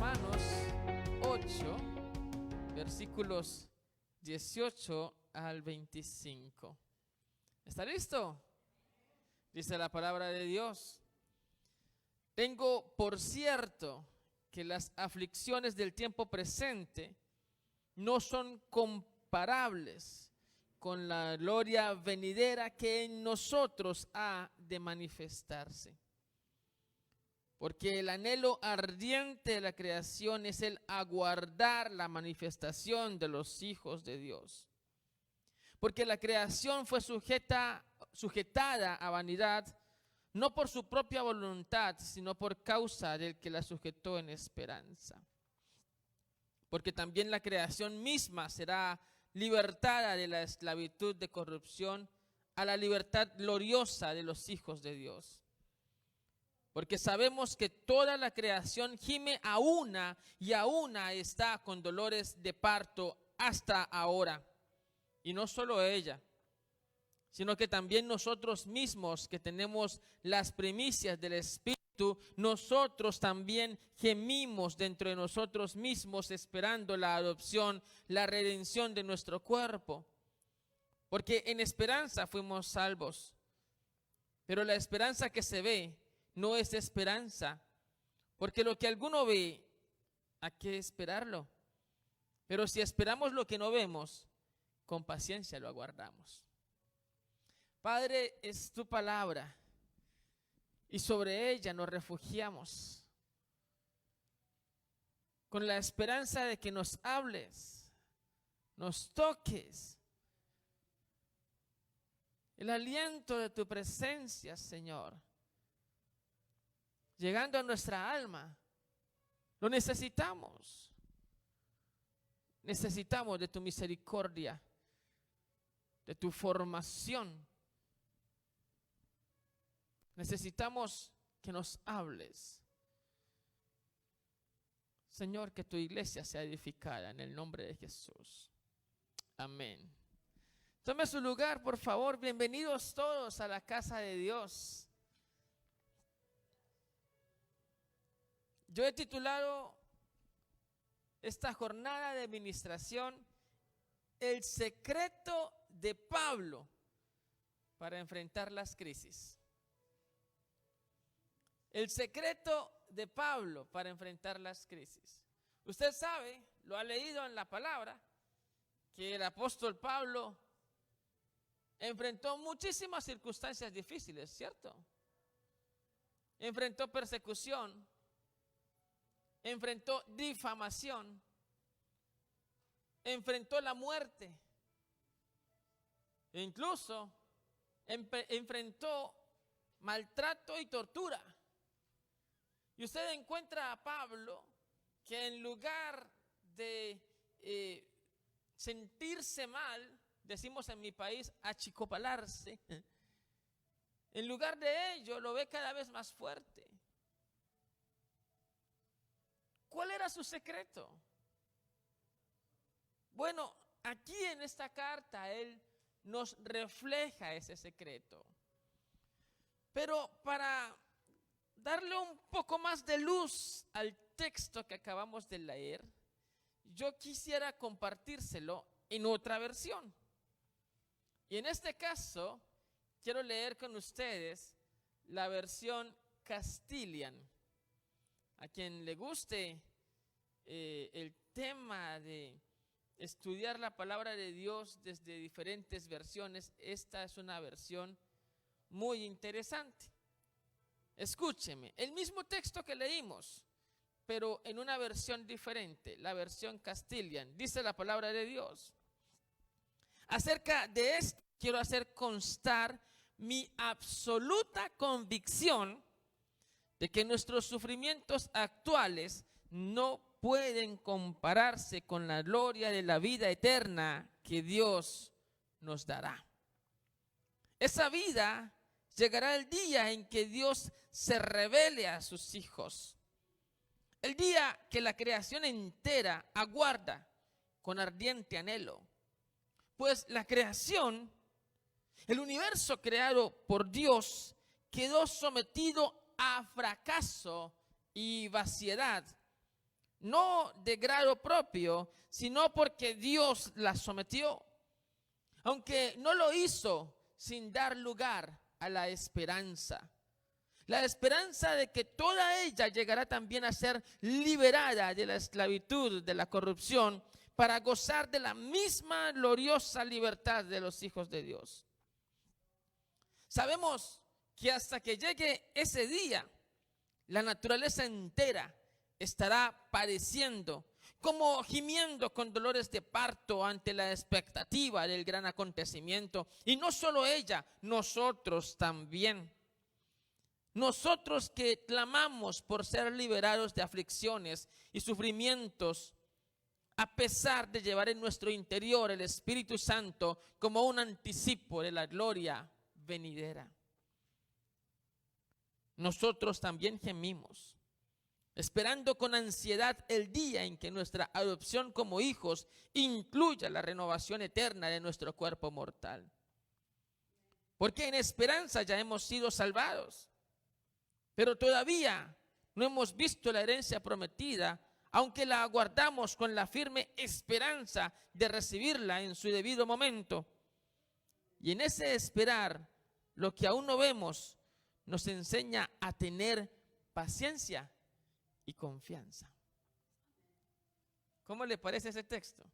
Romanos 8, versículos 18 al 25. ¿Está listo? Dice la palabra de Dios: tengo por cierto que las aflicciones del tiempo presente no son comparables con la gloria venidera que en nosotros ha de manifestarse. Porque el anhelo ardiente de la creación es el aguardar la manifestación de los hijos de Dios. Porque la creación fue sujetada a vanidad, no por su propia voluntad, sino por causa del que la sujetó en esperanza. Porque también la creación misma será libertada de la esclavitud de corrupción a la libertad gloriosa de los hijos de Dios. Porque sabemos que toda la creación gime a una y a una está con dolores de parto hasta ahora. Y no solo ella, sino que también nosotros mismos que tenemos las primicias del Espíritu, nosotros también gemimos dentro de nosotros mismos esperando la adopción, la redención de nuestro cuerpo. Porque en esperanza fuimos salvos. Pero la esperanza que se ve no es esperanza, porque lo que alguno ve, ¿a qué esperarlo? Pero si esperamos lo que no vemos, con paciencia lo aguardamos. Padre, es tu palabra y sobre ella nos refugiamos con la esperanza de que nos hables, nos toques. El aliento de tu presencia, Señor, llegando a nuestra alma, lo necesitamos. Necesitamos de tu misericordia, de tu formación. Necesitamos que nos hables. Señor, que tu iglesia sea edificada en el nombre de Jesús. Amén. Tome su lugar, por favor. Bienvenidos todos a la casa de Dios. Yo he titulado esta jornada de ministración El secreto de Pablo para enfrentar las crisis. El secreto de Pablo para enfrentar las crisis. Usted sabe, lo ha leído en la palabra, que el apóstol Pablo enfrentó muchísimas circunstancias difíciles, ¿cierto? Enfrentó persecución, enfrentó difamación, enfrentó la muerte, e incluso enfrentó maltrato y tortura. Y usted encuentra a Pablo que en lugar de sentirse mal, decimos en mi país, achicopalarse, en lugar de ello lo ve cada vez más fuerte. ¿Cuál era su secreto? Bueno, aquí en esta carta él nos refleja ese secreto. Pero para darle un poco más de luz al texto que acabamos de leer, yo quisiera compartírselo en otra versión. Y en este caso, quiero leer con ustedes la versión Castilian. A quien le guste el tema de estudiar la palabra de Dios desde diferentes versiones, esta es una versión muy interesante. Escúcheme, el mismo texto que leímos, pero en una versión diferente, la versión Castilian, dice la palabra de Dios. Acerca de esto quiero hacer constar mi absoluta convicción de que nuestros sufrimientos actuales no pueden compararse con la gloria de la vida eterna que Dios nos dará. Esa vida llegará el día en que Dios se revele a sus hijos. El día que la creación entera aguarda con ardiente anhelo. Pues la creación, el universo creado por Dios, quedó sometido a fracaso y vaciedad no de grado propio, sino porque Dios la sometió, aunque no lo hizo sin dar lugar a la esperanza de que toda ella llegará también a ser liberada de la esclavitud, de la corrupción, para gozar de la misma gloriosa libertad de los hijos de Dios. Sabemos que hasta que llegue ese día, la naturaleza entera estará padeciendo, como gimiendo con dolores de parto ante la expectativa del gran acontecimiento. Y no solo ella, nosotros también. Nosotros que clamamos por ser liberados de aflicciones y sufrimientos, a pesar de llevar en nuestro interior el Espíritu Santo como un anticipo de la gloria venidera. Nosotros también gemimos, esperando con ansiedad el día en que nuestra adopción como hijos incluya la renovación eterna de nuestro cuerpo mortal. Porque en esperanza ya hemos sido salvados, pero todavía no hemos visto la herencia prometida, aunque la aguardamos con la firme esperanza de recibirla en su debido momento. Y en ese esperar, lo que aún no vemos nos enseña a tener paciencia y confianza. ¿Cómo le parece ese texto?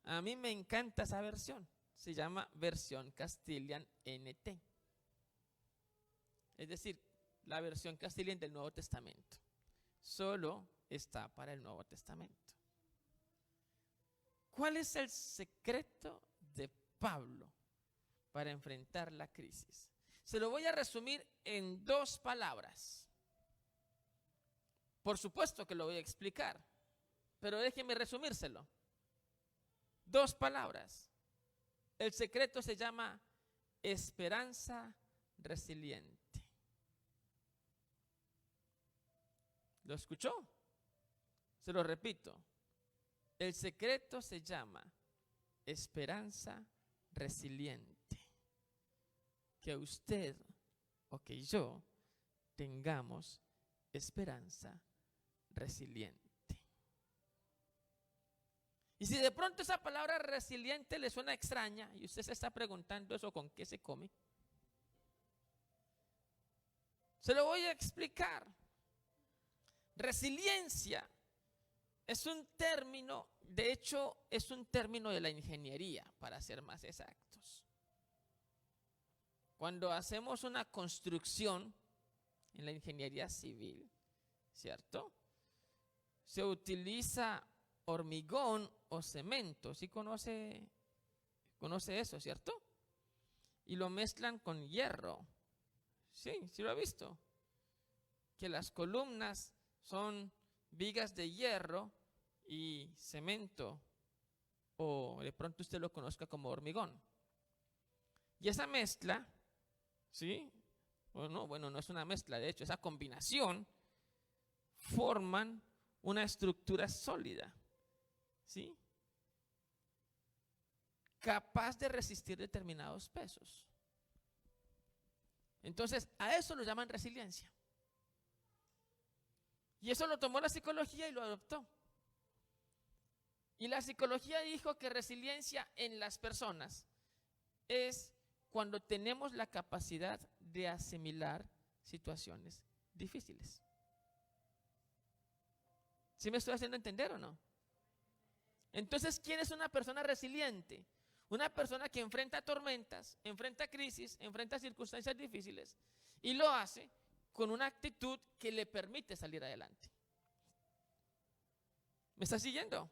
A mí me encanta esa versión. Se llama versión Castilian NT. Es decir, la versión Castilian del Nuevo Testamento. Solo está para el Nuevo Testamento. ¿Cuál es el secreto de Pablo para enfrentar la crisis? Se lo voy a resumir en 2 palabras. Por supuesto que lo voy a explicar, pero déjeme resumírselo. 2 palabras. El secreto se llama esperanza resiliente. ¿Lo escuchó? Se lo repito. El secreto se llama esperanza resiliente. Que usted o que yo tengamos esperanza resiliente. Y si de pronto esa palabra resiliente le suena extraña y usted se está preguntando eso con qué se come, se lo voy a explicar. Resiliencia es un término, de hecho es un término de la ingeniería, para ser más exactos. Cuando hacemos una construcción en la ingeniería civil, ¿cierto? Se utiliza hormigón o cemento, ¿sí conoce eso, cierto? Y lo mezclan con hierro, sí lo ha visto, que las columnas son vigas de hierro y cemento, o de pronto usted lo conozca como hormigón. Y esa mezcla, ¿sí? Bueno, no es una mezcla, de hecho, esa combinación forman una estructura sólida, ¿sí? Capaz de resistir determinados pesos. Entonces, a eso lo llaman resiliencia. Y eso lo tomó la psicología y lo adoptó. Y la psicología dijo que resiliencia en las personas es cuando tenemos la capacidad de asimilar situaciones difíciles. ¿Sí me estoy haciendo entender o no? Entonces, ¿quién es una persona resiliente? Una persona que enfrenta tormentas, enfrenta crisis, enfrenta circunstancias difíciles y lo hace con una actitud que le permite salir adelante. ¿Me está siguiendo?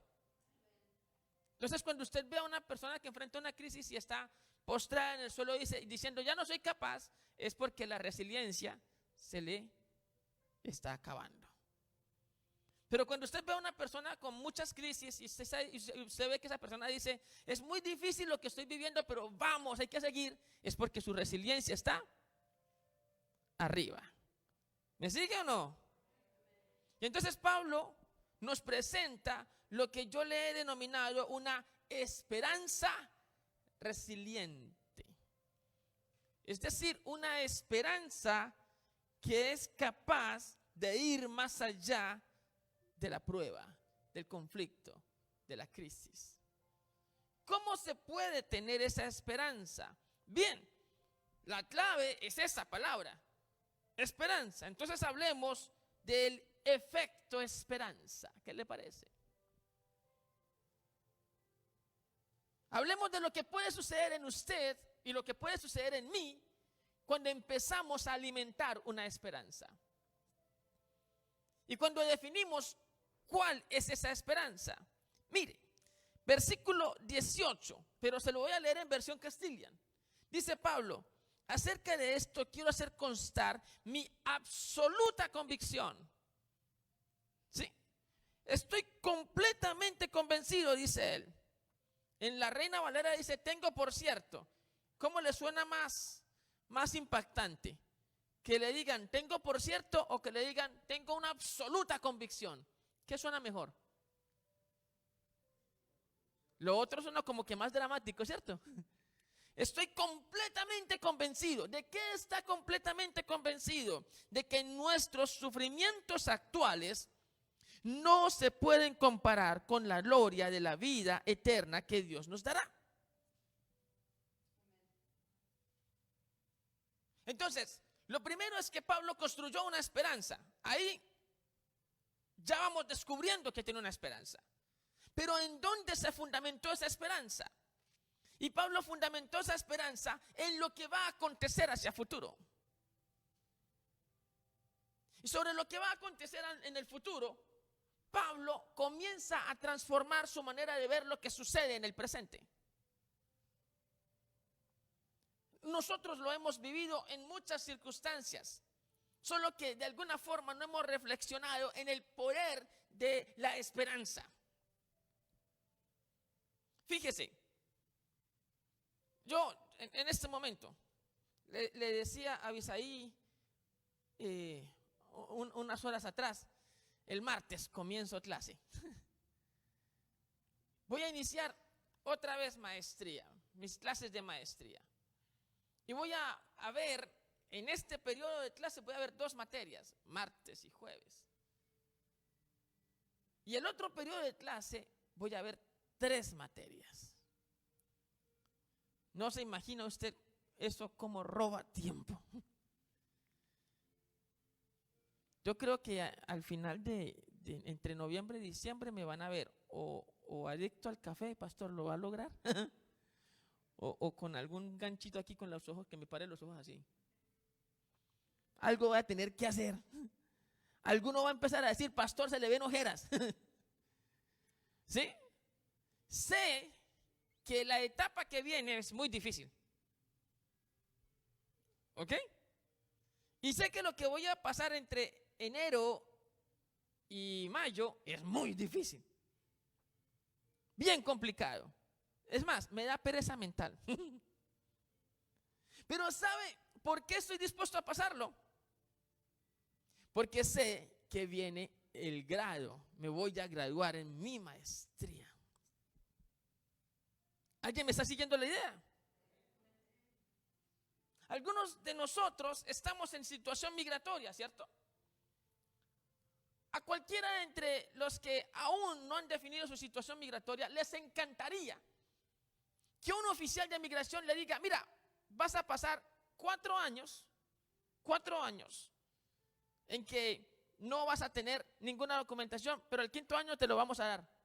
Entonces, cuando usted ve a una persona que enfrenta una crisis y está postrada en el suelo diciendo ya no soy capaz, es porque la resiliencia se le está acabando. Pero cuando usted ve a una persona con muchas crisis y usted ve que esa persona dice es muy difícil lo que estoy viviendo, pero vamos, hay que seguir, es porque su resiliencia está arriba. ¿Me sigue o no? Y entonces Pablo nos presenta lo que yo le he denominado una esperanza resiliente. Es decir, una esperanza que es capaz de ir más allá de la prueba, del conflicto, de la crisis. ¿Cómo se puede tener esa esperanza? Bien, la clave es esa palabra, esperanza. Entonces hablemos del efecto esperanza. ¿Qué le parece? Hablemos de lo que puede suceder en usted y lo que puede suceder en mí cuando empezamos a alimentar una esperanza. Y cuando definimos cuál es esa esperanza. Mire, versículo 18, pero se lo voy a leer en versión Castilian. Dice Pablo: acerca de esto quiero hacer constar mi absoluta convicción. ¿Sí? Estoy completamente convencido, dice él. En la Reina Valera dice: tengo por cierto. ¿Cómo le suena más impactante? Que le digan tengo por cierto o que le digan tengo una absoluta convicción. ¿Qué suena mejor? Lo otro suena como que más dramático, ¿cierto? Estoy completamente convencido. ¿De qué está completamente convencido? De que nuestros sufrimientos actuales no se pueden comparar con la gloria de la vida eterna que Dios nos dará. Entonces, lo primero es que Pablo construyó una esperanza. Ahí ya vamos descubriendo que tiene una esperanza. Pero ¿en dónde se fundamentó esa esperanza? Y Pablo fundamentó esa esperanza en lo que va a acontecer hacia futuro. Y sobre lo que va a acontecer en el futuro, Pablo comienza a transformar su manera de ver lo que sucede en el presente. Nosotros lo hemos vivido en muchas circunstancias, solo que de alguna forma no hemos reflexionado en el poder de la esperanza. Fíjese, yo en este momento le decía a Abisaí unas horas atrás, el martes comienzo clase. Voy a iniciar otra vez maestría, mis clases de maestría. Y voy a ver, en este periodo de clase voy a ver 2 materias, martes y jueves. Y el otro periodo de clase voy a ver 3 materias. No se imagina usted eso como roba tiempo. Yo creo que al final entre noviembre y diciembre me van a ver o adicto al café, pastor, ¿lo va a lograr? o con algún ganchito aquí con los ojos, que me pare los ojos así. Algo voy a tener que hacer. Alguno va a empezar a decir, pastor, se le ven ojeras. ¿Sí? Sé que la etapa que viene es muy difícil. ¿Ok? Y sé que lo que voy a pasar entre enero y mayo es muy difícil. Bien complicado. Es más, me da pereza mental. Pero ¿sabe por qué estoy dispuesto a pasarlo? Porque sé que viene el grado. Me voy a graduar en mi maestría. ¿Alguien me está siguiendo la idea? Algunos de nosotros estamos en situación migratoria, ¿cierto? A cualquiera entre los que aún no han definido su situación migratoria, les encantaría que un oficial de migración le diga, mira, vas a pasar 4 años en que no vas a tener ninguna documentación, pero el 5.º año te lo vamos a dar.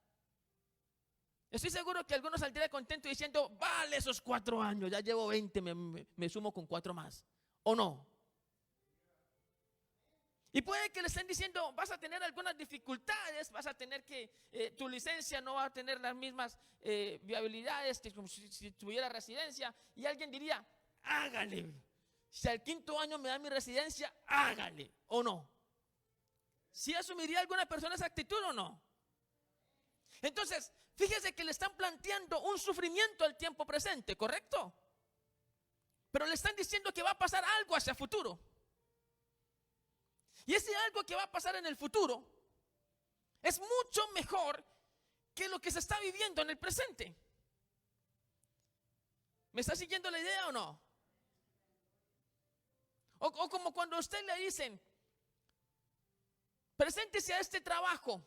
Estoy seguro que algunos saldrían contentos diciendo, vale esos 4 años, ya llevo 20, me sumo con 4 más. ¿O no? Y puede que le estén diciendo, vas a tener algunas dificultades, vas a tener que, tu licencia no va a tener las mismas viabilidades que como si tuviera residencia. Y alguien diría, hágale. Si al 5.º año me da mi residencia, hágale. ¿O no? ¿Sí asumiría alguna persona esa actitud o no? Entonces, fíjese que le están planteando un sufrimiento al tiempo presente, ¿correcto? Pero le están diciendo que va a pasar algo hacia futuro. Y ese algo que va a pasar en el futuro es mucho mejor que lo que se está viviendo en el presente. ¿Me está siguiendo la idea o no? O como cuando a usted le dicen, preséntese a este trabajo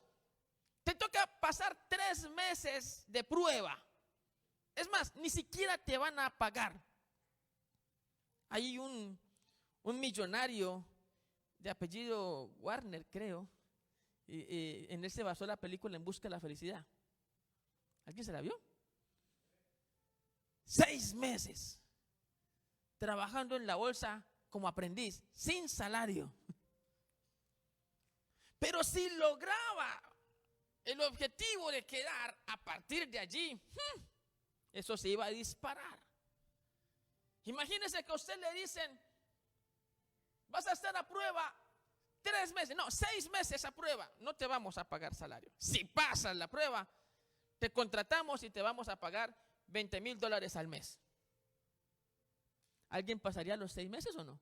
Te toca pasar 3 meses de prueba. Es más, ni siquiera te van a pagar. Hay un millonario de apellido Warner, creo, y en él se basó la película En Busca de la Felicidad. ¿Alguien se la vio? 6 meses trabajando en la bolsa como aprendiz, sin salario. Pero si lograba el objetivo de quedar, a partir de allí, eso se iba a disparar. Imagínense que a usted le dicen, vas a estar a prueba 3 meses, no, 6 meses a prueba, no te vamos a pagar salario. Si pasas la prueba, te contratamos y te vamos a pagar $20,000 al mes. ¿Alguien pasaría los 6 meses o no?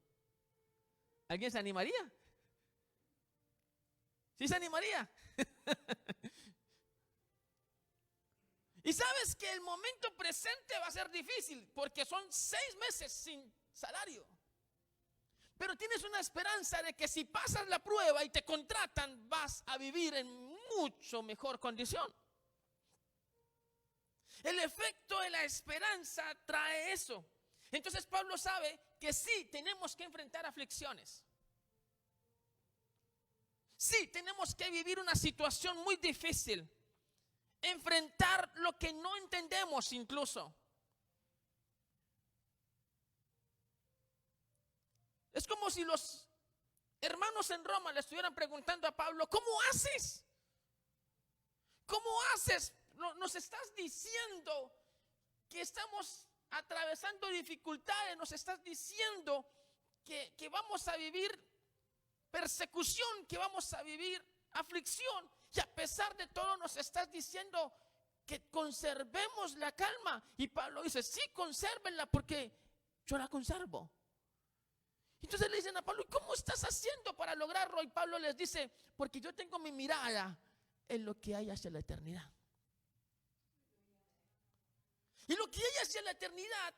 ¿Alguien se animaría? ¿Sí se animaría? Y sabes que el momento presente va a ser difícil porque son 6 meses sin salario. Pero tienes una esperanza de que si pasas la prueba y te contratan, vas a vivir en mucho mejor condición. El efecto de la esperanza trae eso. Entonces Pablo sabe que sí, tenemos que enfrentar aflicciones. Sí, tenemos que vivir una situación muy difícil. Enfrentar lo que no entendemos incluso. Es como si los hermanos en Roma le estuvieran preguntando a Pablo, ¿cómo haces? ¿Cómo haces? Nos estás diciendo que estamos atravesando dificultades, nos estás diciendo que vamos a vivir persecución, que vamos a vivir aflicción, y a pesar de todo nos estás diciendo que conservemos la calma. Y Pablo dice, sí, consérvenla porque yo la conservo. Entonces le dicen a Pablo, ¿cómo estás haciendo para lograrlo? Y Pablo les dice, porque yo tengo mi mirada en lo que hay hacia la eternidad. Y lo que hay hacia la eternidad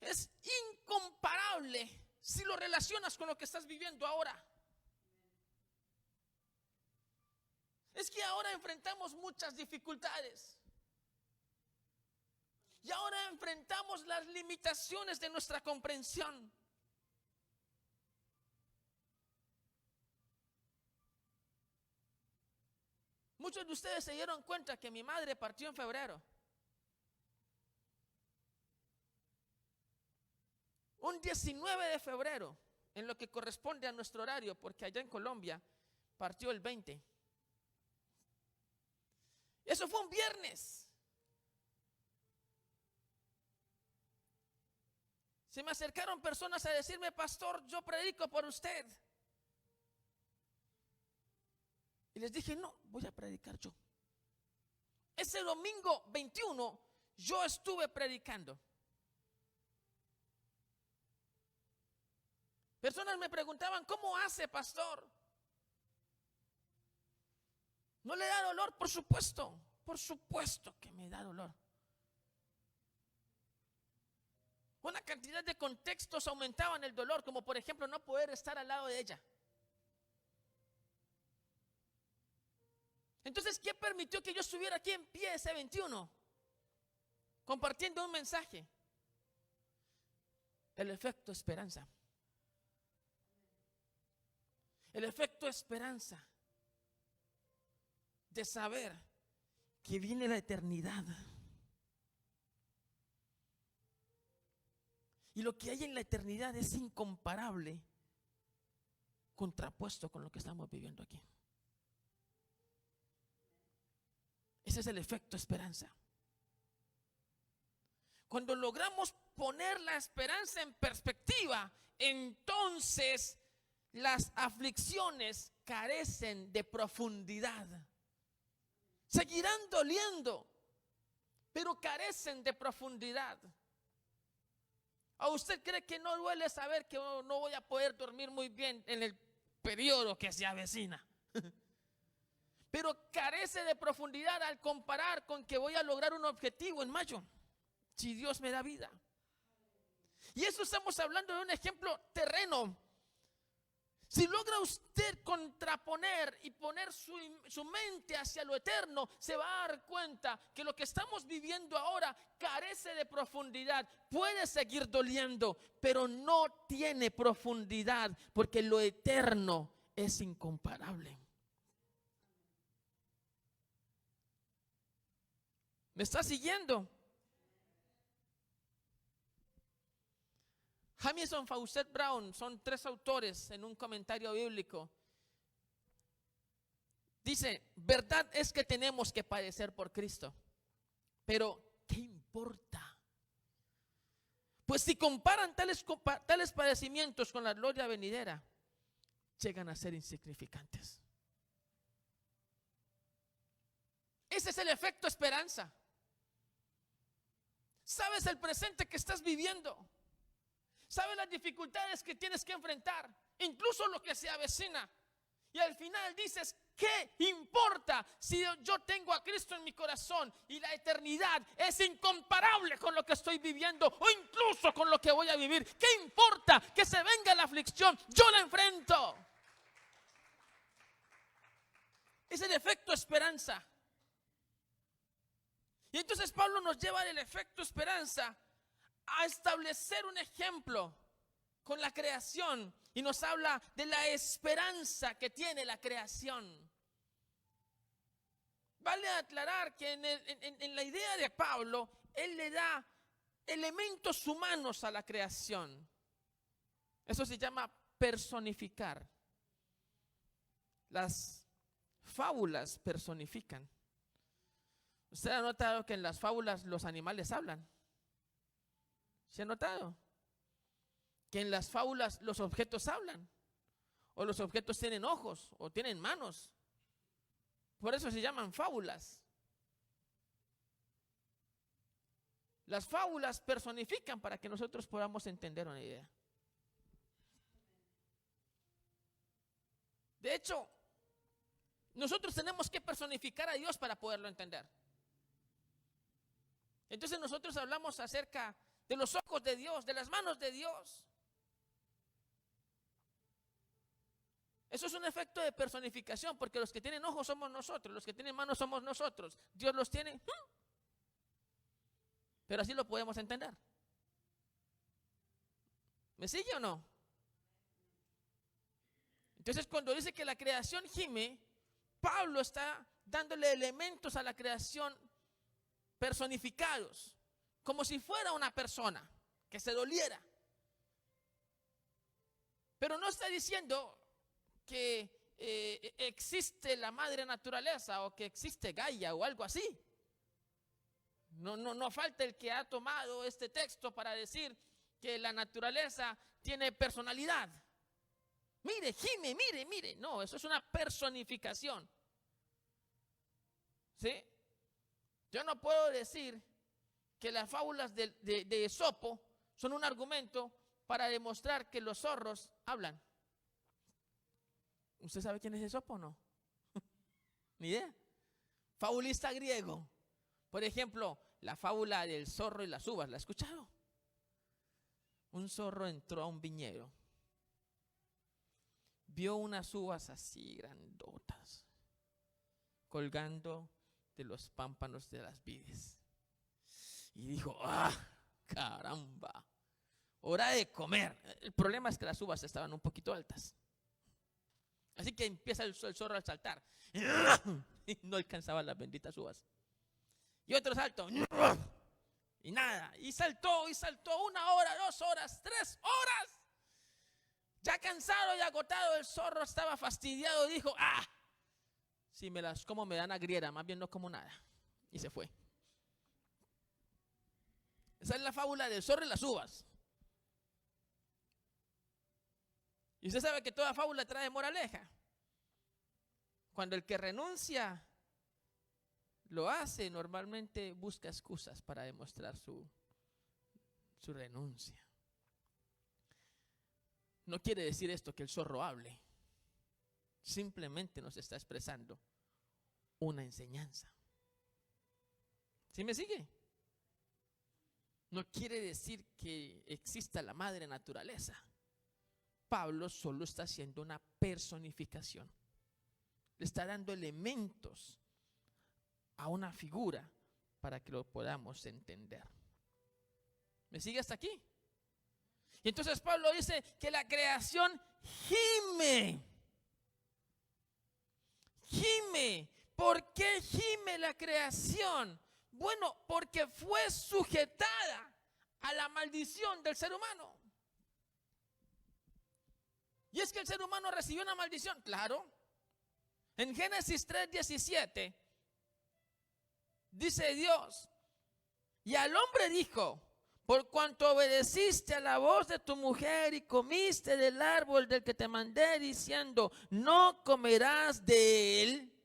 es incomparable si lo relacionas con lo que estás viviendo ahora. Es que ahora enfrentamos muchas dificultades. Y ahora enfrentamos las limitaciones de nuestra comprensión. Muchos de ustedes se dieron cuenta que mi madre partió en febrero. Un 19 de febrero, en lo que corresponde a nuestro horario, porque allá en Colombia partió el 20. Eso fue un viernes. Se me acercaron personas a decirme, pastor, yo predico por usted. Y les dije, no, voy a predicar yo. Ese domingo 21 yo estuve predicando. Personas me preguntaban, ¿cómo hace, pastor? ¿No le da dolor? Por supuesto que me da dolor. Una cantidad de contextos aumentaban el dolor, como por ejemplo no poder estar al lado de ella. Entonces, ¿qué permitió que yo estuviera aquí en pie ese 21? Compartiendo un mensaje. El efecto esperanza. El efecto esperanza de saber que viene la eternidad. Y lo que hay en la eternidad es incomparable, contrapuesto con lo que estamos viviendo aquí. Ese es el efecto esperanza. Cuando logramos poner la esperanza en perspectiva, entonces las aflicciones carecen de profundidad. Seguirán doliendo, pero carecen de profundidad. ¿A usted cree que no duele saber que no voy a poder dormir muy bien en el periodo que se avecina? Pero carece de profundidad al comparar con que voy a lograr un objetivo en mayo, si Dios me da vida. Y eso estamos hablando de un ejemplo terreno. Si logra usted contraponer y poner su mente hacia lo eterno, se va a dar cuenta que lo que estamos viviendo ahora carece de profundidad. Puede seguir doliendo, pero no tiene profundidad, porque lo eterno es incomparable. ¿Me está siguiendo? Jamison, Fausset, Brown son tres autores en un comentario bíblico. Dice, verdad es que tenemos que padecer por Cristo, pero ¿qué importa? Pues si comparan tales padecimientos con la gloria venidera, llegan a ser insignificantes. Ese es el efecto esperanza. ¿Sabes el presente que estás viviendo? ¿Sabes las dificultades que tienes que enfrentar? Incluso lo que se avecina. Y al final dices, ¿qué importa si yo tengo a Cristo en mi corazón y la eternidad es incomparable con lo que estoy viviendo o incluso con lo que voy a vivir? ¿Qué importa que se venga la aflicción? Yo la enfrento. Es el efecto esperanza. Y entonces Pablo nos lleva del efecto esperanza a establecer un ejemplo con la creación y nos habla de la esperanza que tiene la creación. Vale aclarar que en la idea de Pablo, él le da elementos humanos a la creación. Eso se llama personificar. Las fábulas personifican. ¿Usted ha notado que en las fábulas los animales hablan? ¿Se ha notado? Que en las fábulas los objetos hablan, o los objetos tienen ojos, o tienen manos. Por eso se llaman fábulas. Las fábulas personifican para que nosotros podamos entender una idea. De hecho, nosotros tenemos que personificar a Dios para poderlo entender. Entonces nosotros hablamos acerca de los ojos de Dios, de las manos de Dios. Eso es un efecto de personificación, porque los que tienen ojos somos nosotros, los que tienen manos somos nosotros. Dios los tiene, pero así lo podemos entender. ¿Me sigue o no? Entonces, cuando dice que la creación gime, Pablo está dándole elementos a la creación personificados, como si fuera una persona que se doliera. Pero no está diciendo que existe la madre naturaleza o que existe Gaia o algo así. No falta el que ha tomado este texto para decir que la naturaleza tiene personalidad. Mire, gime, mire. No, eso es una personificación. ¿Sí? Yo no puedo decir que las fábulas de Esopo son un argumento para demostrar que los zorros hablan. ¿Usted sabe quién es Esopo o no? Ni idea. Fabulista griego. Por ejemplo, la fábula del zorro y las uvas, ¿la ha escuchado? Un zorro entró a un viñedo. Vio unas uvas así grandotas, colgando de los pámpanos de las vides. Y dijo, ¡ah, caramba! Hora de comer. El problema es que las uvas estaban un poquito altas. Así que empieza el zorro a saltar. Y no alcanzaba las benditas uvas. Y otro salto. Y nada. Y saltó 1 hora, 2 horas, 3 horas. Ya cansado y agotado, el zorro estaba fastidiado. Dijo, si me las como me dan agriera, más bien no como nada. Y se fue. Esa es la fábula del zorro y las uvas. Y usted sabe que toda fábula trae moraleja. Cuando el que renuncia lo hace, normalmente busca excusas para demostrar su renuncia. No quiere decir esto que el zorro hable. Simplemente nos está expresando una enseñanza. ¿Sí me sigue? No quiere decir que exista la madre naturaleza Pablo solo está haciendo una personificación. Le está dando elementos a una figura para que lo podamos entender. ¿Me sigue hasta aquí? Y entonces Pablo dice que la creación gime. Gime. ¿Por qué gime la creación? Bueno, porque fue sujetada a la maldición del ser humano. ¿Y es que el ser humano recibió una maldición? Claro. En Génesis 3:17 dice Dios: y al hombre dijo: por cuanto obedeciste a la voz de tu mujer y comiste del árbol del que te mandé diciendo, no comerás de él,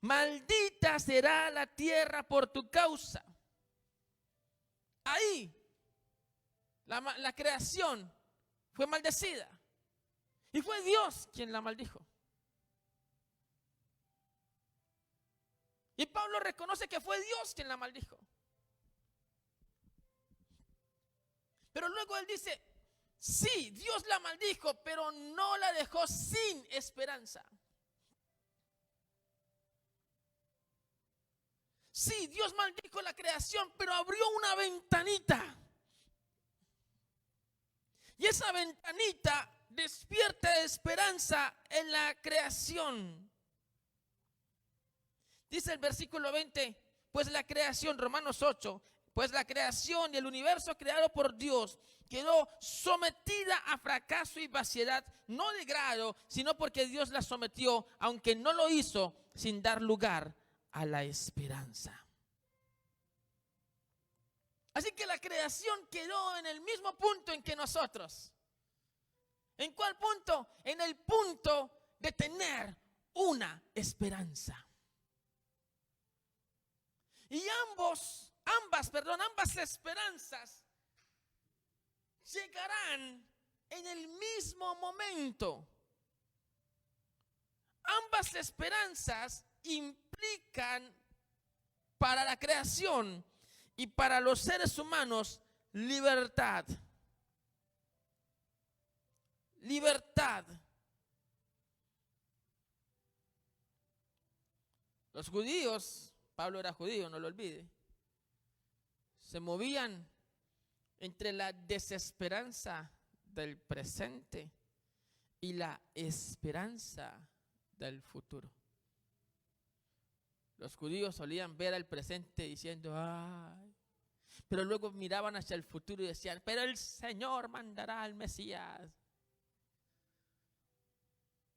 maldita será la tierra por tu causa. Ahí la creación fue maldecida. Y fue Dios quien la maldijo. Y Pablo reconoce que fue Dios quien la maldijo. Pero luego él dice, sí, Dios la maldijo, pero no la dejó sin esperanza. Sí, Dios maldijo la creación, pero abrió una ventanita. Y esa ventanita despierta esperanza en la creación. Dice el versículo 20, pues la creación, Romanos 8, pues la creación y el universo creado por Dios quedó sometida a fracaso y vaciedad, no de grado, sino porque Dios la sometió, aunque no lo hizo sin dar lugar a la esperanza. Así que la creación quedó en el mismo punto en que nosotros. ¿En cuál punto? En el punto de tener una esperanza. Y ambas esperanzas llegarán en el mismo momento. Ambas esperanzas implican para la creación y para los seres humanos libertad. Libertad. Los judíos, Pablo era judío, no lo olvide, se movían entre la desesperanza del presente y la esperanza del futuro. Los judíos solían ver al presente diciendo, ay, pero luego miraban hacia el futuro y decían, pero el Señor mandará al Mesías.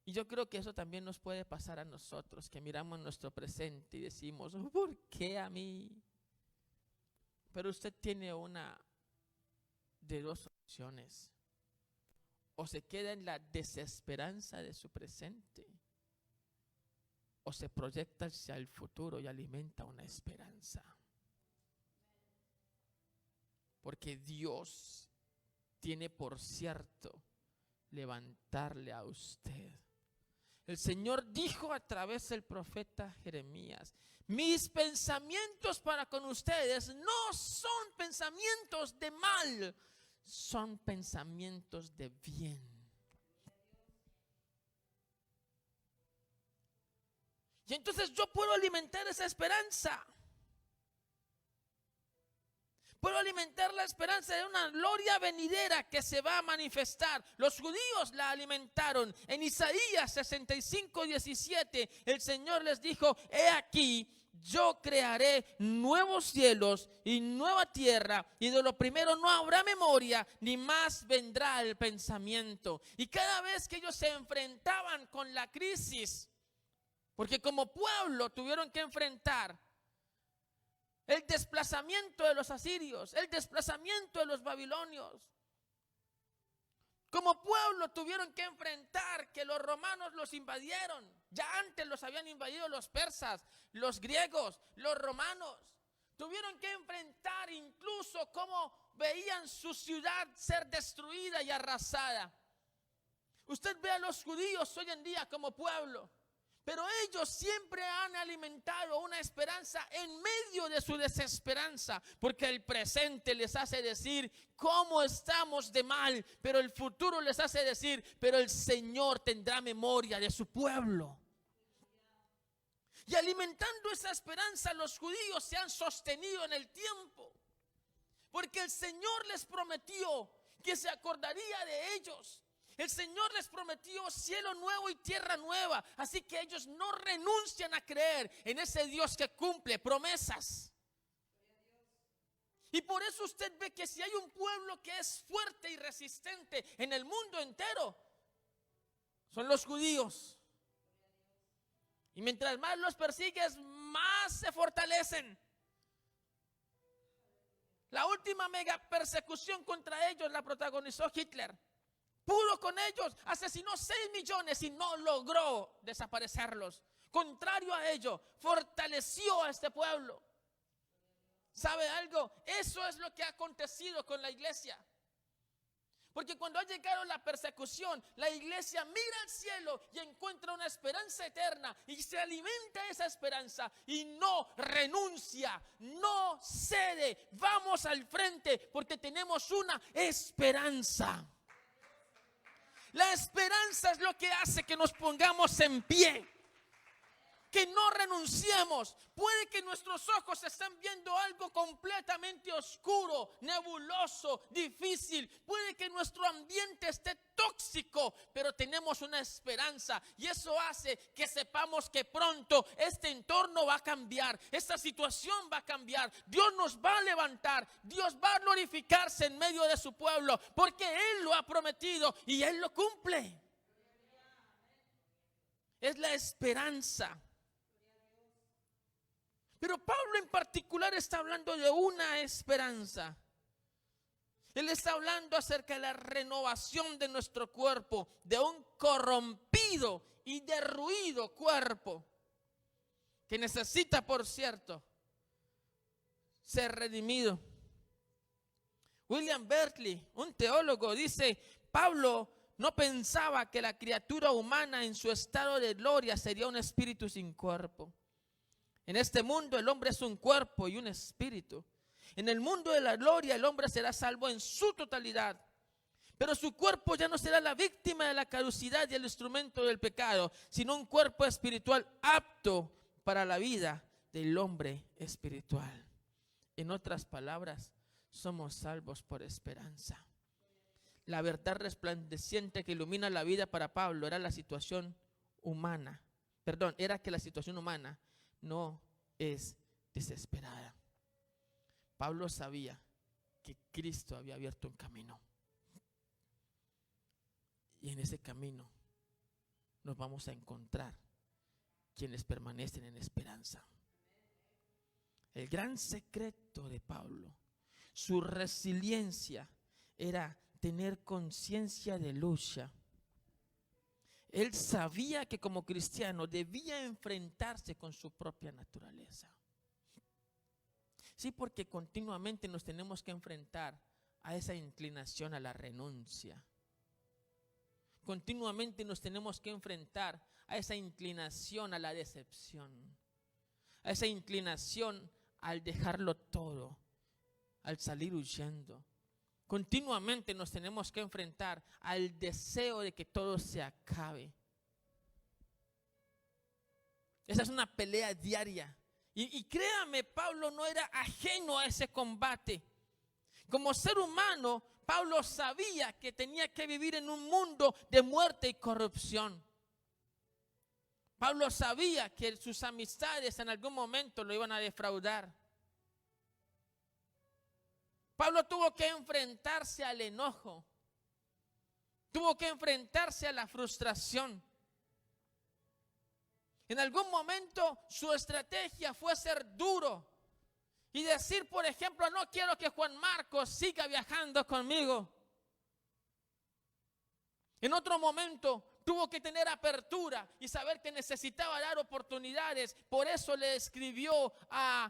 Y yo creo que eso también nos puede pasar a nosotros, que miramos nuestro presente y decimos, ¿por qué a mí? Pero usted tiene una de dos opciones. O se queda en la desesperanza de su presente, o se proyecta hacia el futuro y alimenta una esperanza. Porque Dios tiene por cierto levantarle a usted. El Señor dijo a través del profeta Jeremías, mis pensamientos para con ustedes no son pensamientos de mal, son pensamientos de bien. Y entonces yo puedo alimentar esa esperanza. Puedo alimentar la esperanza de una gloria venidera que se va a manifestar. Los judíos la alimentaron. En Isaías 65:17 el Señor les dijo, he aquí, yo crearé nuevos cielos y nueva tierra, y de lo primero no habrá memoria, ni más vendrá el pensamiento. Y cada vez que ellos se enfrentaban con la crisis, porque como pueblo tuvieron que enfrentar el desplazamiento de los asirios, el desplazamiento de los babilonios. Como pueblo tuvieron que enfrentar que los romanos los invadieron. Ya antes los habían invadido los persas, los griegos, los romanos. Tuvieron que enfrentar incluso cómo veían su ciudad ser destruida y arrasada. Usted ve a los judíos hoy en día como pueblo. Pero ellos siempre han alimentado una esperanza en medio de su desesperanza, porque el presente les hace decir cómo estamos de mal, pero el futuro les hace decir, pero el Señor tendrá memoria de su pueblo. Y alimentando esa esperanza, los judíos se han sostenido en el tiempo, porque el Señor les prometió que se acordaría de ellos. El Señor les prometió cielo nuevo y tierra nueva. Así que ellos no renuncian a creer en ese Dios que cumple promesas. Y por eso usted ve que si hay un pueblo que es fuerte y resistente en el mundo entero, son los judíos. Y mientras más los persigues, más se fortalecen. La última mega persecución contra ellos la protagonizó Hitler. Pudo con ellos, asesinó 6 millones y no logró desaparecerlos. Contrario a ello, fortaleció a este pueblo. ¿Sabe algo? Eso es lo que ha acontecido con la iglesia. Porque cuando ha llegado la persecución, la iglesia mira al cielo y encuentra una esperanza eterna y se alimenta de esa esperanza y no renuncia, no cede. Vamos al frente porque tenemos una esperanza. La esperanza es lo que hace que nos pongamos en pie, que no renunciemos. Puede que nuestros ojos estén viendo algo completamente oscuro, nebuloso, difícil. Puede que nuestro ambiente esté tóxico, pero tenemos una esperanza y eso hace que sepamos que pronto este entorno va a cambiar, esta situación va a cambiar. Dios nos va a levantar, Dios va a glorificarse en medio de su pueblo, porque Él lo ha prometido y Él lo cumple. Es la esperanza. Pero Pablo en particular está hablando de una esperanza. Él está hablando acerca de la renovación de nuestro cuerpo, de un corrompido y derruido cuerpo que necesita, por cierto, ser redimido. William Berkeley, un teólogo, dice: Pablo no pensaba que la criatura humana en su estado de gloria sería un espíritu sin cuerpo. En este mundo el hombre es un cuerpo y un espíritu. En el mundo de la gloria el hombre será salvo en su totalidad. Pero su cuerpo ya no será la víctima de la caducidad y el instrumento del pecado, sino un cuerpo espiritual apto para la vida del hombre espiritual. En otras palabras, somos salvos por esperanza. La verdad resplandeciente que ilumina la vida para Pablo era la situación humana. Era que la situación humana no es desesperada. Pablo sabía que Cristo había abierto un camino. Y en ese camino nos vamos a encontrar quienes permanecen en esperanza. El gran secreto de Pablo, su resiliencia, era tener conciencia de lucha. Él sabía que como cristiano debía enfrentarse con su propia naturaleza. Sí, porque continuamente nos tenemos que enfrentar a esa inclinación a la renuncia. Continuamente nos tenemos que enfrentar a esa inclinación a la decepción, a esa inclinación al dejarlo todo, al salir huyendo. Continuamente nos tenemos que enfrentar al deseo de que todo se acabe. Esa es una pelea diaria. Y créame, Pablo no era ajeno a ese combate. Como ser humano, Pablo sabía que tenía que vivir en un mundo de muerte y corrupción. Pablo sabía que sus amistades en algún momento lo iban a defraudar. Pablo tuvo que enfrentarse al enojo, tuvo que enfrentarse a la frustración. En algún momento su estrategia fue ser duro y decir, por ejemplo, no quiero que Juan Marcos siga viajando conmigo. En otro momento tuvo que tener apertura y saber que necesitaba dar oportunidades. Por eso le escribió a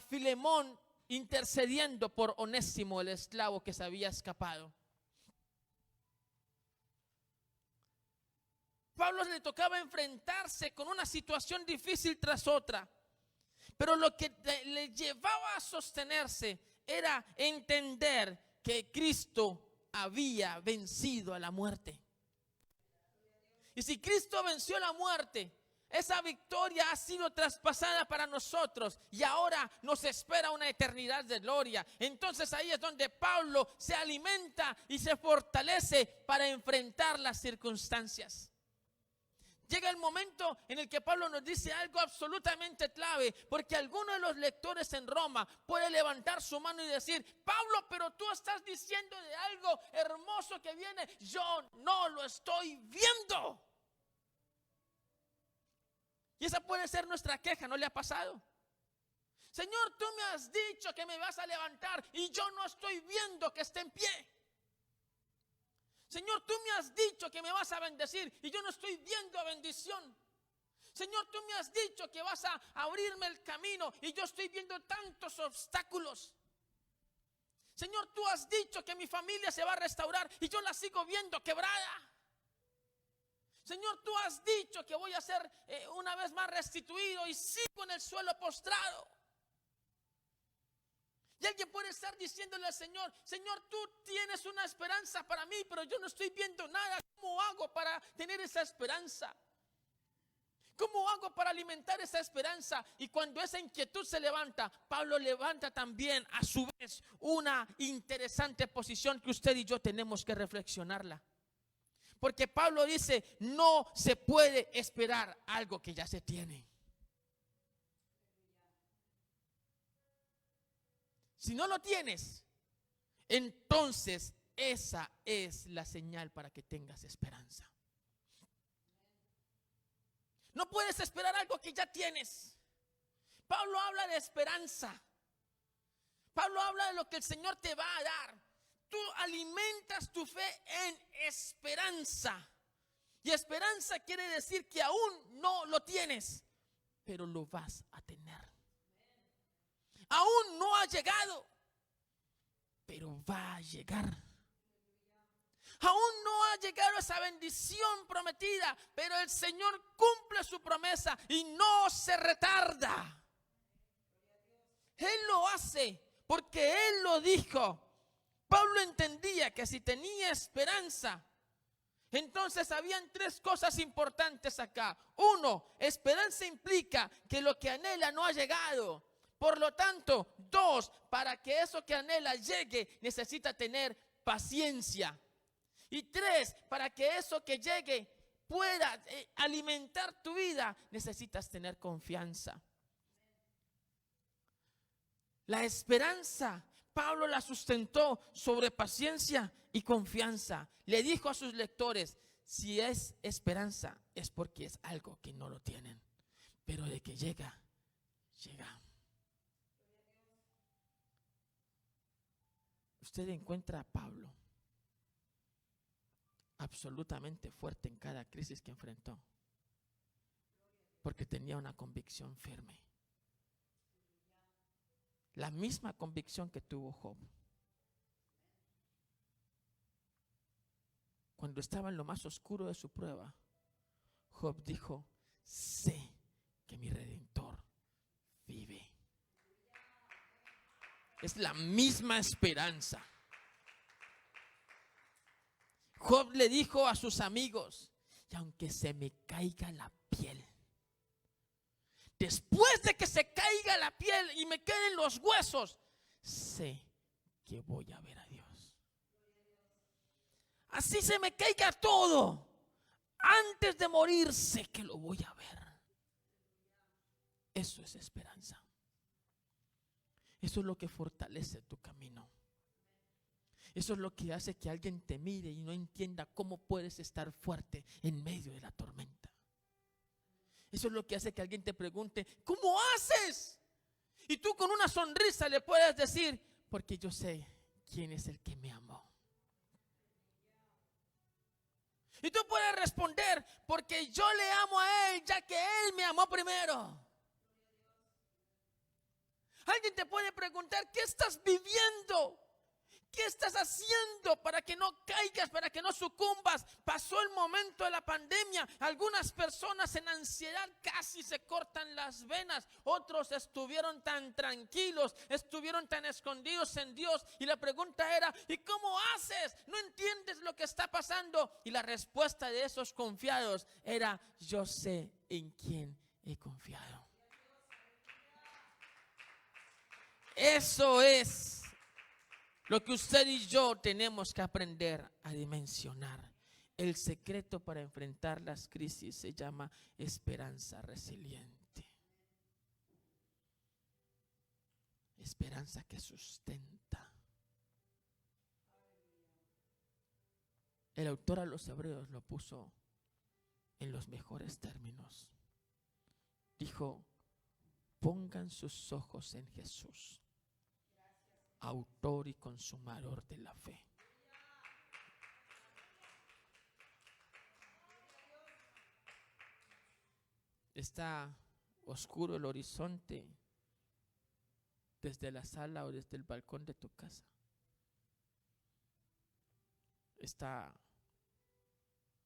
Filemón, intercediendo por Onésimo, el esclavo que se había escapado. Pablo le tocaba enfrentarse con una situación difícil tras otra. Pero lo que le llevaba a sostenerse era entender que Cristo había vencido a la muerte. Y si Cristo venció la muerte, esa victoria ha sido traspasada para nosotros y ahora nos espera una eternidad de gloria. Entonces ahí es donde Pablo se alimenta y se fortalece para enfrentar las circunstancias. Llega el momento en el que Pablo nos dice algo absolutamente clave, porque alguno de los lectores en Roma puede levantar su mano y decir: Pablo, pero tú estás diciendo de algo hermoso que viene, yo no lo estoy viendo. Y esa puede ser nuestra queja, ¿no le ha pasado? Señor, tú me has dicho que me vas a levantar y yo no estoy viendo que esté en pie. Señor, tú me has dicho que me vas a bendecir y yo no estoy viendo bendición. Señor, tú me has dicho que vas a abrirme el camino y yo estoy viendo tantos obstáculos. Señor, tú has dicho que mi familia se va a restaurar y yo la sigo viendo quebrada. Señor, tú has dicho que voy a ser una vez más restituido y sigo en el suelo postrado. Y alguien puede estar diciéndole al Señor: Señor, tú tienes una esperanza para mí, pero yo no estoy viendo nada. ¿Cómo hago para tener esa esperanza? ¿Cómo hago para alimentar esa esperanza? Y cuando esa inquietud se levanta, Pablo levanta también a su vez una interesante posición que usted y yo tenemos que reflexionarla. Porque Pablo dice: no se puede esperar algo que ya se tiene. Si no lo tienes, entonces esa es la señal para que tengas esperanza. No puedes esperar algo que ya tienes. Pablo habla de esperanza. Pablo habla de lo que el Señor te va a dar. Tú alimentas tu fe en esperanza. Y esperanza quiere decir que aún no lo tienes, pero lo vas a tener. Aún no ha llegado, pero va a llegar. Aún no ha llegado esa bendición prometida, pero el Señor cumple su promesa y no se retarda. Él lo hace porque Él lo dijo. Pablo entendía que si tenía esperanza, entonces habían tres cosas importantes acá. Uno, esperanza implica que lo que anhela no ha llegado. Por lo tanto, dos, para que eso que anhela llegue, necesita tener paciencia. Y tres, para que eso que llegue pueda alimentar tu vida, necesitas tener confianza. La esperanza, Pablo la sustentó sobre paciencia y confianza. Le dijo a sus lectores: si es esperanza, es porque es algo que no lo tienen. Pero de que llega, llega. Usted encuentra a Pablo absolutamente fuerte en cada crisis que enfrentó, porque tenía una convicción firme. La misma convicción que tuvo Job. Cuando estaba en lo más oscuro de su prueba, Job dijo: sé que mi Redentor vive. Es la misma esperanza. Job le dijo a sus amigos: y aunque se me caiga la piel, después de que se caiga la piel y me queden los huesos, sé que voy a ver a Dios. Así se me caiga todo, antes de morir sé que lo voy a ver. Eso es esperanza. Eso es lo que fortalece tu camino. Eso es lo que hace que alguien te mire y no entienda cómo puedes estar fuerte en medio de la tormenta. Eso es lo que hace que alguien te pregunte: ¿cómo haces? Y tú con una sonrisa le puedes decir: porque yo sé quién es el que me amó. Y tú puedes responder: porque yo le amo a Él, ya que Él me amó primero. Alguien te puede preguntar: ¿qué estás viviendo? ¿Qué estás haciendo para que no caigas, para que no sucumbas? Pasó el momento de la pandemia. Algunas personas en ansiedad casi se cortan las venas. Otros estuvieron tan tranquilos, estuvieron tan escondidos en Dios. Y la pregunta era, ¿y cómo haces? ¿No entiendes lo que está pasando? Y la respuesta de esos confiados era, yo sé en quién he confiado. Eso es lo que usted y yo tenemos que aprender a dimensionar. El secreto para enfrentar las crisis se llama esperanza resiliente. Esperanza que sustenta. El autor a los Hebreos lo puso en los mejores términos. Dijo, pongan sus ojos en Jesús, autor y consumador de la fe. Está oscuro el horizonte desde la sala o desde el balcón de tu casa. Está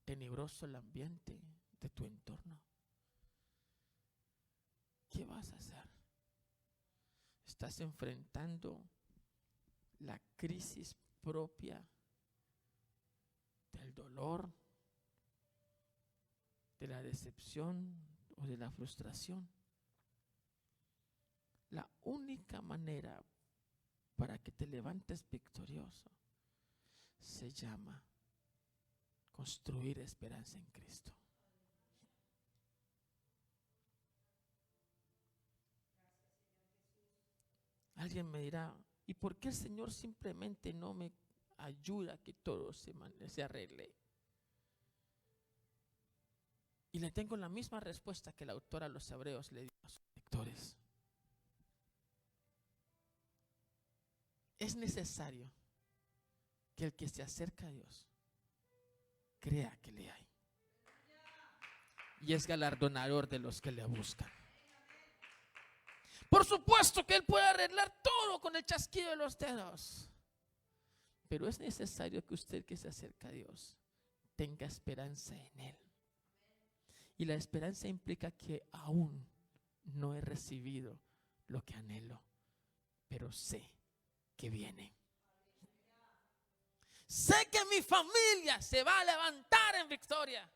tenebroso el ambiente de tu entorno. ¿Qué vas a hacer? Estás enfrentando la crisis propia del dolor, de la decepción o de la frustración. La única manera para que te levantes victorioso se llama construir esperanza en Cristo. Alguien me dirá, ¿y por qué el Señor simplemente no me ayuda a que todo se arregle? Y le tengo la misma respuesta que el autor a los Hebreos le dio a sus lectores. Es necesario que el que se acerca a Dios crea que le hay. Y es galardonador de los que le buscan. Por supuesto que Él puede arreglar todo con el chasquido de los dedos. Pero es necesario que usted que se acerca a Dios tenga esperanza en Él. Y la esperanza implica que aún no he recibido lo que anhelo, pero sé que viene. Sé que mi familia se va a levantar en victoria.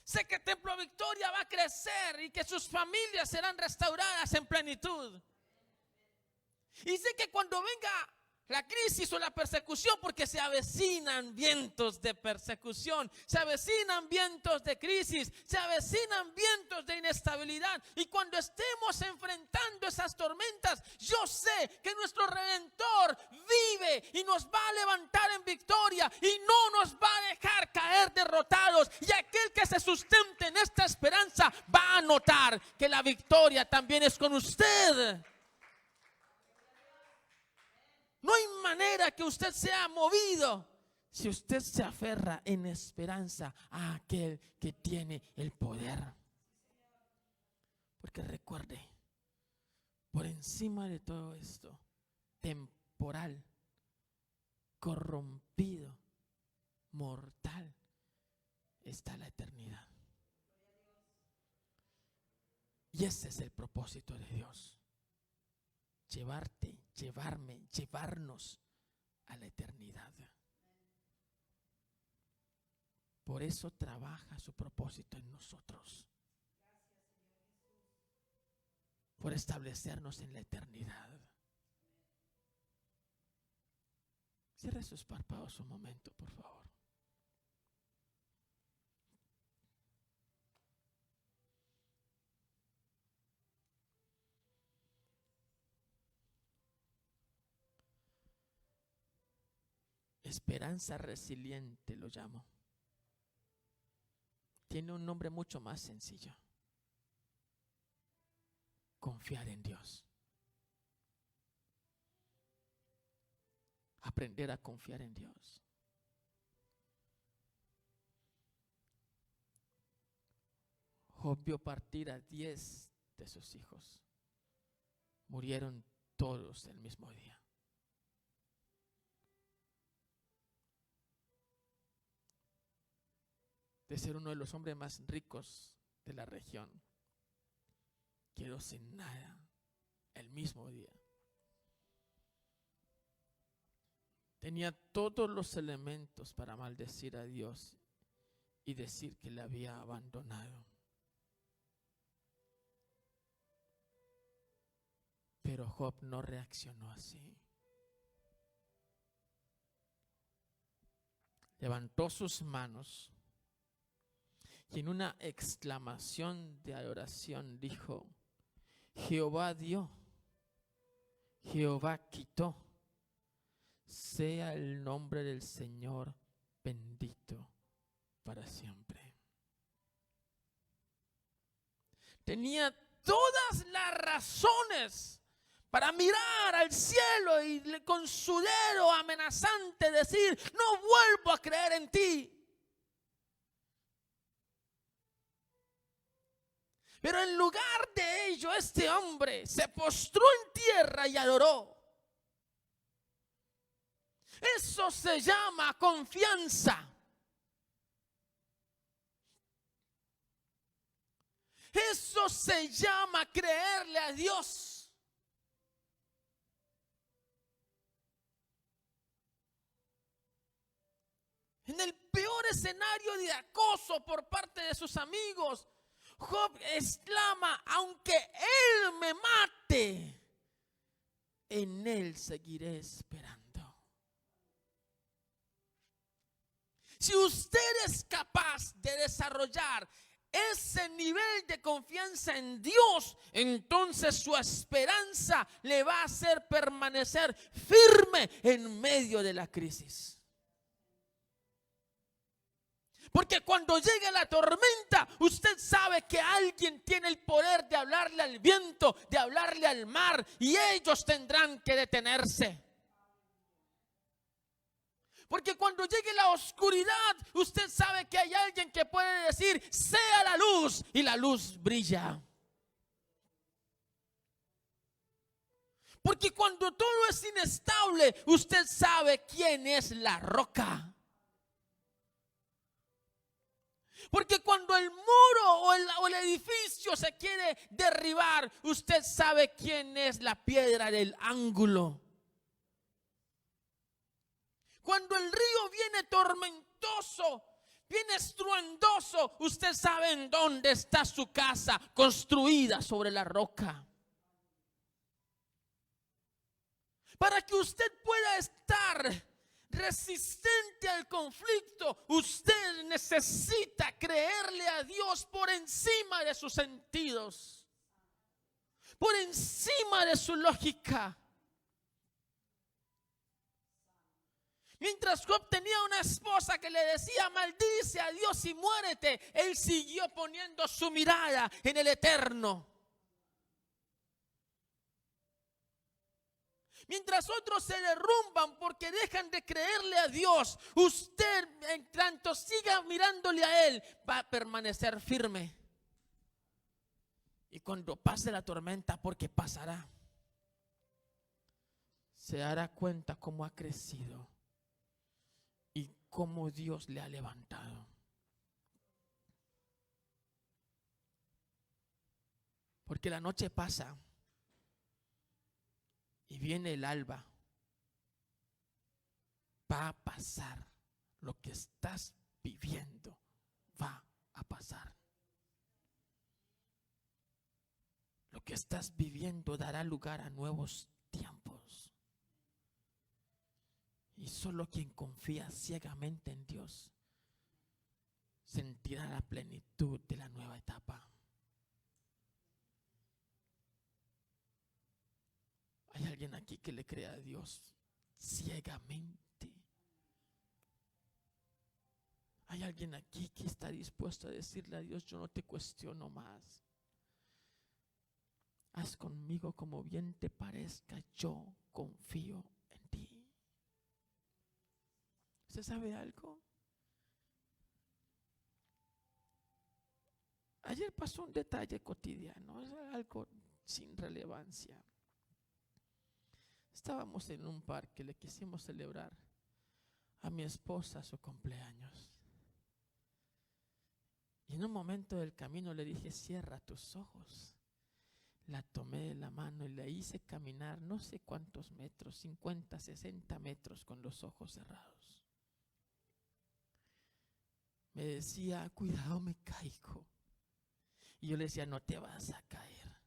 Sé que Templo Victoria va a crecer y que sus familias serán restauradas en plenitud. Y sé que cuando venga la crisis o la persecución, porque se avecinan vientos de persecución, se avecinan vientos de crisis, se avecinan vientos de inestabilidad. Y cuando estemos enfrentando esas tormentas, yo sé que nuestro Redentor vive y nos va a levantar en victoria y no nos va a dejar caer derrotados. Y aquel que se sustente en esta esperanza va a notar que la victoria también es con usted. No hay manera que usted sea movido si usted se aferra en esperanza a aquel que tiene el poder. Porque recuerde, por encima de todo esto, temporal, corrompido, mortal, está la eternidad. Y ese es el propósito de Dios. Llevarnos a la eternidad. Por eso trabaja su propósito en nosotros. Por establecernos en la eternidad. Cierre sus párpados un momento, por favor. Esperanza resiliente lo llamo. Tiene un nombre mucho más sencillo. Confiar en Dios. Aprender a confiar en Dios. Job vio partir a 10 de sus hijos. Murieron todos el mismo día. de ser uno de los hombres más ricos de la región. Quedó sin nada el mismo día. Tenía todos los elementos para maldecir a Dios y decir que le había abandonado. Pero Job no reaccionó así. Levantó sus manos y en una exclamación de adoración dijo: Jehová dio, Jehová quitó, sea el nombre del Señor bendito para siempre. Tenía todas las razones para mirar al cielo y con su dedo amenazante decir: no vuelvo a creer en ti. Pero en lugar de ello, este hombre se postró en tierra y adoró. Eso se llama confianza. Eso se llama creerle a Dios. En el peor escenario de acoso por parte de sus amigos, Job exclama: aunque él me mate, en él seguiré esperando. Si usted es capaz de desarrollar ese nivel de confianza en Dios, entonces su esperanza le va a hacer permanecer firme en medio de la crisis. Porque cuando llegue la tormenta, usted sabe que alguien tiene el poder de hablarle al viento, de hablarle al mar, y ellos tendrán que detenerse. Porque cuando llegue la oscuridad, usted sabe que hay alguien que puede decir: sea la luz, y la luz brilla. Porque cuando todo es inestable, usted sabe quién es la roca. Porque cuando el muro o el edificio se quiere derribar, usted sabe quién es la piedra del ángulo. Cuando el río viene tormentoso, viene estruendoso, usted sabe en dónde está su casa, construida sobre la roca. Para que usted pueda estar resistente al conflicto, usted necesita creerle a Dios por encima de sus sentidos, por encima de su lógica. Mientras Job tenía una esposa que le decía: maldice a Dios y muérete, él siguió poniendo su mirada en el eterno. Mientras otros se derrumban porque dejan de creerle a Dios, usted, en tanto siga mirándole a Él, va a permanecer firme. Y cuando pase la tormenta, porque pasará, se dará cuenta cómo ha crecido y cómo Dios le ha levantado. Porque la noche pasa y viene el alba. Va a pasar. Lo que estás viviendo va a pasar. Lo que estás viviendo dará lugar a nuevos tiempos. Y solo quien confía ciegamente en Dios sentirá la plenitud de la nueva etapa. ¿Hay alguien aquí que le crea a Dios ciegamente? ¿Hay alguien aquí que está dispuesto a decirle a Dios: yo no te cuestiono más? Haz conmigo como bien te parezca, yo confío en ti. ¿Usted sabe algo? Ayer pasó un detalle cotidiano, es algo sin relevancia. Estábamos en un parque, le quisimos celebrar a mi esposa su cumpleaños. Y en un momento del camino le dije, cierra tus ojos. La tomé de la mano y la hice caminar no sé cuántos metros, 50, 60 metros con los ojos cerrados. Me decía, cuidado, me caigo. Y yo le decía, no te vas a caer.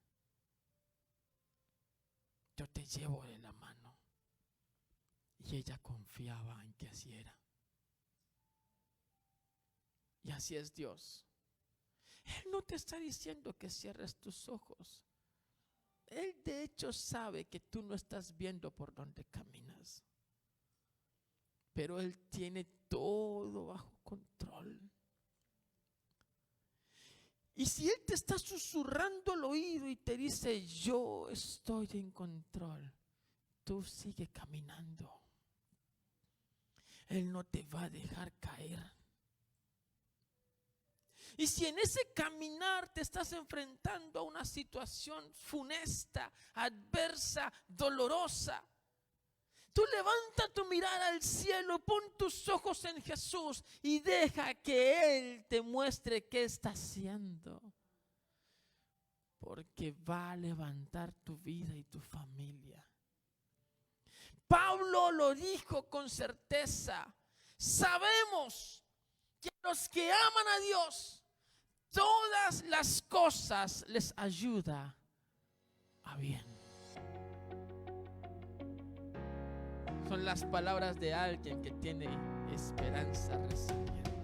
Yo te llevo de la mano. Y ella confiaba en que así era. Y así es Dios. Él no te está diciendo que cierres tus ojos. Él de hecho sabe que tú no estás viendo por dónde caminas. Pero Él tiene todo bajo control. Y si Él te está susurrando al oído y te dice, yo estoy en control, tú sigue caminando. Él no te va a dejar caer. Y si en ese caminar te estás enfrentando a una situación funesta, adversa, dolorosa, tú levanta tu mirada al cielo, pon tus ojos en Jesús y deja que Él te muestre qué está haciendo. Porque va a levantar tu vida y tu familia. Pablo lo dijo con certeza. Sabemos que a los que aman a Dios, todas las cosas les ayuda a bien. Son las palabras de alguien que tiene esperanza reciente.